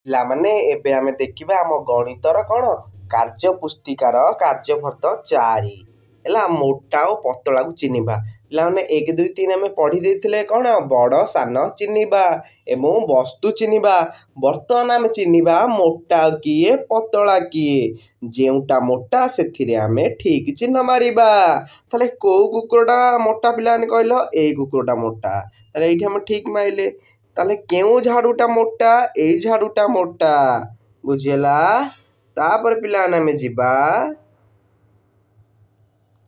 ପିଲାମାନେ ଏବେ ଆମେ ଦେଖିବା ଆମ ଗଣିତର କ'ଣ କାର୍ଯ୍ୟ ପୁସ୍ତିକାର କାର୍ଯ୍ୟଫର୍ଦ୍ଦ 4 ହେଲା ମୋଟା ଓ ପତଳାକୁ ଚିହ୍ନିବା। ପିଲାମାନେ 1 2 3 ଆମେ ପଢ଼ି ଦେଇଥିଲେ କ'ଣ ବଡ଼ ସାନ ଚିହ୍ନିବା ଏବଂ ବସ୍ତୁ ଚିହ୍ନିବା। ବର୍ତ୍ତମାନ ଆମେ ଚିହ୍ନିବା ମୋଟା କିଏ ପତଳା କିଏ। ଯେଉଁଟା ମୋଟା ସେଥିରେ ଆମେ ଠିକ୍ ଚିହ୍ନ ମାରିବା। ତାହେଲେ କେଉଁ କୁକୁରଟା ମୋଟା ପିଲାମାନେ କହିଲ? ଏଇ କୁକୁରଟା ମୋଟା। ତାହେଲେ ଏଇଠି ଆମେ ଠିକ୍ ମାରିଲେ। ତାହେଲେ କେଉଁ ଝାଡ଼ୁଟା ମୋଟା? ଏଇ ଝାଡ଼ୁଟା ମୋଟା। ବୁଝିହେଲା? ତାପରେ ପିଲାମାନେ ଆମେ ଯିବା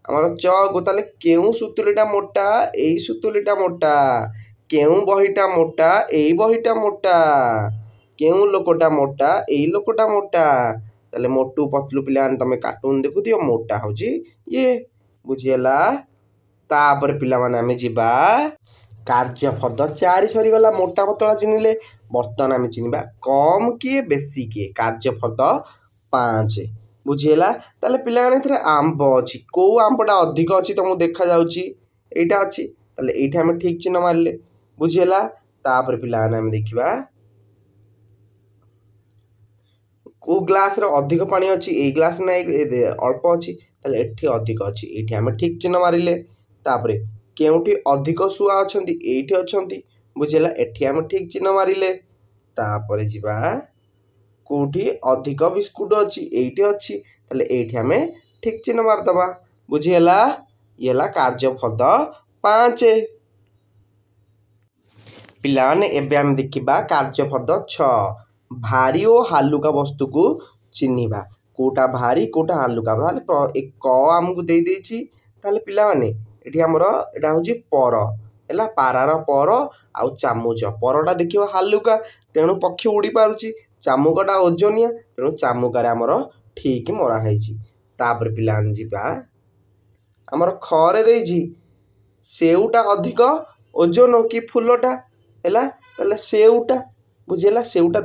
ଆମର ଚକୁ। ତାହେଲେ କେଉଁ ସୁତୁଲିଟା ମୋଟା? ଏଇ ସୁତୁଲିଟା ମୋଟା। କେଉଁ ବହିଟା ମୋଟା? ଏଇ ବହିଟା ମୋଟା। କେଉଁ ଲୋକଟା ମୋଟା? ଏଇ ଲୋକଟା ମୋଟା। ତାହେଲେ ମୋଟୁ ପତଲୁ ପିଲାମାନେ ତମେ କାର୍ଟୁନ ଦେଖୁଥିବ, ମୋଟା ହେଉଛି ଇଏ। ବୁଝିହେଲା? ତାପରେ ପିଲାମାନେ ଆମେ ଯିବା କାର୍ଯ୍ୟଫର୍ଦ୍ଦ 4 ସରିଗଲା। ମୋଟା ପତଳା ଚିହ୍ନିଲେ। ବର୍ତ୍ତମାନ ଆମେ ଚିହ୍ନିବା କମ୍ କିଏ ବେଶୀ କିଏ। କାର୍ଯ୍ୟଫର୍ଦ୍ଦ 5। ବୁଝିହେଲା? ତାହେଲେ ପିଲାମାନେ ଏଥିରେ ଆମ୍ବ ଅଛି। କେଉଁ ଆମ୍ବଟା ଅଧିକ ଅଛି ତମକୁ ଦେଖାଯାଉଛି? ଏଇଟା ଅଛି। ତାହେଲେ ଏଇଠି ଆମେ ଠିକ୍ ଚିହ୍ନ ମାରିଲେ। ବୁଝିହେଲା? ତାପରେ ପିଲାମାନେ ଆମେ ଦେଖିବା କେଉଁ ଗ୍ଲାସ୍ରେ ଅଧିକ ପାଣି ଅଛି? ଏଇ ଗ୍ଲାସ୍ ନା ଅଳ୍ପ ଅଛି? ତାହେଲେ ଏଠି ଅଧିକ ଅଛି। ଏଇଠି ଆମେ ଠିକ୍ ଚିହ୍ନ ମାରିଲେ। ତାପରେ କେଉଁଠି ଅଧିକ ଶୁଆ ଅଛନ୍ତି? ଏଇଠି ଅଛନ୍ତି। ବୁଝିହେଲା? ଏଠି ଆମେ ଠିକ୍ ଚିହ୍ନ ମାରିଲେ। ତାପରେ ଯିବା କେଉଁଠି ଅଧିକ ବିସ୍କୁଟ ଅଛି? ଏଇଠି ଅଛି। ତାହେଲେ ଏଇଠି ଆମେ ଠିକ୍ ଚିହ୍ନ ମାରିଦେବା। ବୁଝିହେଲା? ଇଏ ହେଲା କାର୍ଯ୍ୟଫର୍ଦ୍ଦ 5। ପିଲାମାନେ ଏବେ ଆମେ ଦେଖିବା କାର୍ଯ୍ୟଫର୍ଦ୍ଦ 6। ଭାରୀ ଓ ହାଲୁକା ବସ୍ତୁକୁ ଚିହ୍ନିବା। କେଉଁଟା ଭାରୀ କେଉଁଟା ହାଲୁକା। ତାହେଲେ କ ଆମକୁ ଦେଇଦେଇଛି। ତାହେଲେ ପିଲାମାନେ ଏଠି ଆମର ଏଇଟା ହେଉଛି ପର ହେଲା। ପାରାର ପର ଆଉ ଚାମୁଚ। ପରଟା ଦେଖିବ ହାଲୁକା, ତେଣୁ ପକ୍ଷୀ ଉଡ଼ି ପାରୁଛି। ଚାମୁକଟା ଓଜନିଆ, ତେଣୁ ଚାମୁକାରେ ଆମର ଠିକ୍ ମରା ହେଇଛି। ତାପରେ ପିଲାମାନେ ଯିବା ଆମର ଖରେ ଦେଇଛି ସେଉଟା ଅଧିକ ଓଜନ କି ଫୁଲଟା ହେଲା। ତାହେଲେ ସେଉଟା। ବୁଝିହେଲା? ସେଉଟା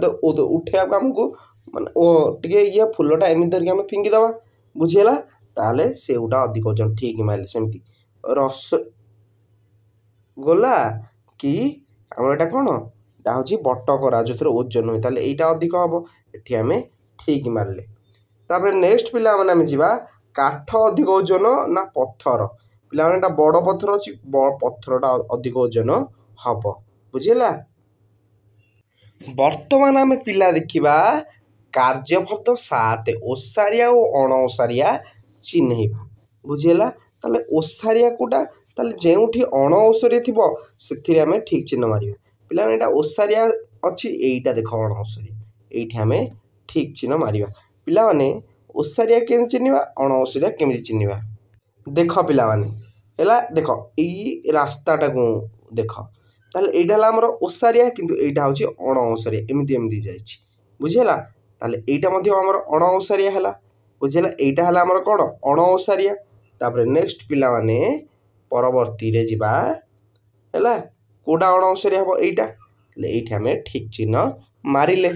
ଉଠେଇବାକୁ ଆମକୁ ମାନେ ଟିକେ ଇଏ ଫୁଲଟା ଏମିତି ଧରିକି ଆମେ ଫିଙ୍ଗିଦେବା। ବୁଝିହେଲା? ତାହେଲେ ସେଉଟା ଅଧିକ ଓଜନ। ଠିକ୍ ମାରିଲେ। ସେମିତି ରସଗୋଲା କି ଆମର ଏଇଟା କ'ଣ? ଏଇଟା ହେଉଛି ବଟକରା, ଯେଉଁଥିରେ ଓଜନ ହୁଏ। ତାହେଲେ ଏଇଟା ଅଧିକ ହେବ। ଏଠି ଆମେ ଠିକ୍ ମାରିଲେ। ତାପରେ ନେକ୍ସଟ ପିଲାମାନେ ଆମେ ଯିବା କାଠ ଅଧିକ ଓଜନ ନା ପଥର। ପିଲାମାନେ ଏଇଟା ବଡ଼ ପଥର ଅଛି, ପଥରଟା ଅଧିକ ଓଜନ ହେବ। ବୁଝିହେଲା? ବର୍ତ୍ତମାନ ଆମେ ପିଲା ଦେଖିବା କାର୍ଯ୍ୟଫର୍ଦ୍ଦ 7 ଓସାରିଆ ଓ ଅଣ ଓସାରିଆ ଚିହ୍ନେଇବା। ବୁଝିହେଲା? ତାହେଲେ ଓସାରିଆ କେଉଁଟା? ତାହେଲେ ଯେଉଁଠି ଅଣ ଓସାରିଆ ଥିବ ସେଥିରେ ଆମେ ଠିକ୍ ଚିହ୍ନ ମାରିବା। ପିଲାମାନେ ଏଇଟା ଓସାରିଆ ଅଛି, ଏଇଟା ଦେଖ ଅଣ ଓସାରିଆ। ଏଇଠି ଆମେ ଠିକ୍ ଚିହ୍ନ ମାରିବା। ପିଲାମାନେ ଓସାରିଆ କେମିତି ଚିହ୍ନିବା? ଅଣ ଓସାରିଆ କେମିତି ଚିହ୍ନିବା? ଦେଖ ପିଲାମାନେ ହେଲା। ଦେଖ ଏଇ ରାସ୍ତାଟାକୁ ଦେଖ। ତାହେଲେ ଏଇଟା ହେଲା ଆମର ଓସାରିଆ, କିନ୍ତୁ ଏଇଟା ହେଉଛି ଅଣ ଓସାରିଆ। ଏମିତି ଏମିତି ଯାଇଛି। ବୁଝିହେଲା? ତାହେଲେ ଏଇଟା ମଧ୍ୟ ଆମର ଅଣ ଓସାରିଆ ହେଲା। ବୁଝିହେଲା? ଏଇଟା ହେଲା ଆମର କ'ଣ? ଅଣ ଓସାରିଆ। ତାପରେ ନେକ୍ସଟ ପିଲାମାନେ ପରବର୍ତ୍ତୀରେ ଯିବା ହେଲା। କେଉଁଟା ଅଣ ଓସାରିଆ ହେବ? ଏଇଟା। ହେଲେ ଏଇଠି ଆମେ ଠିକ୍ ଚିହ୍ନ ମାରିଲେ।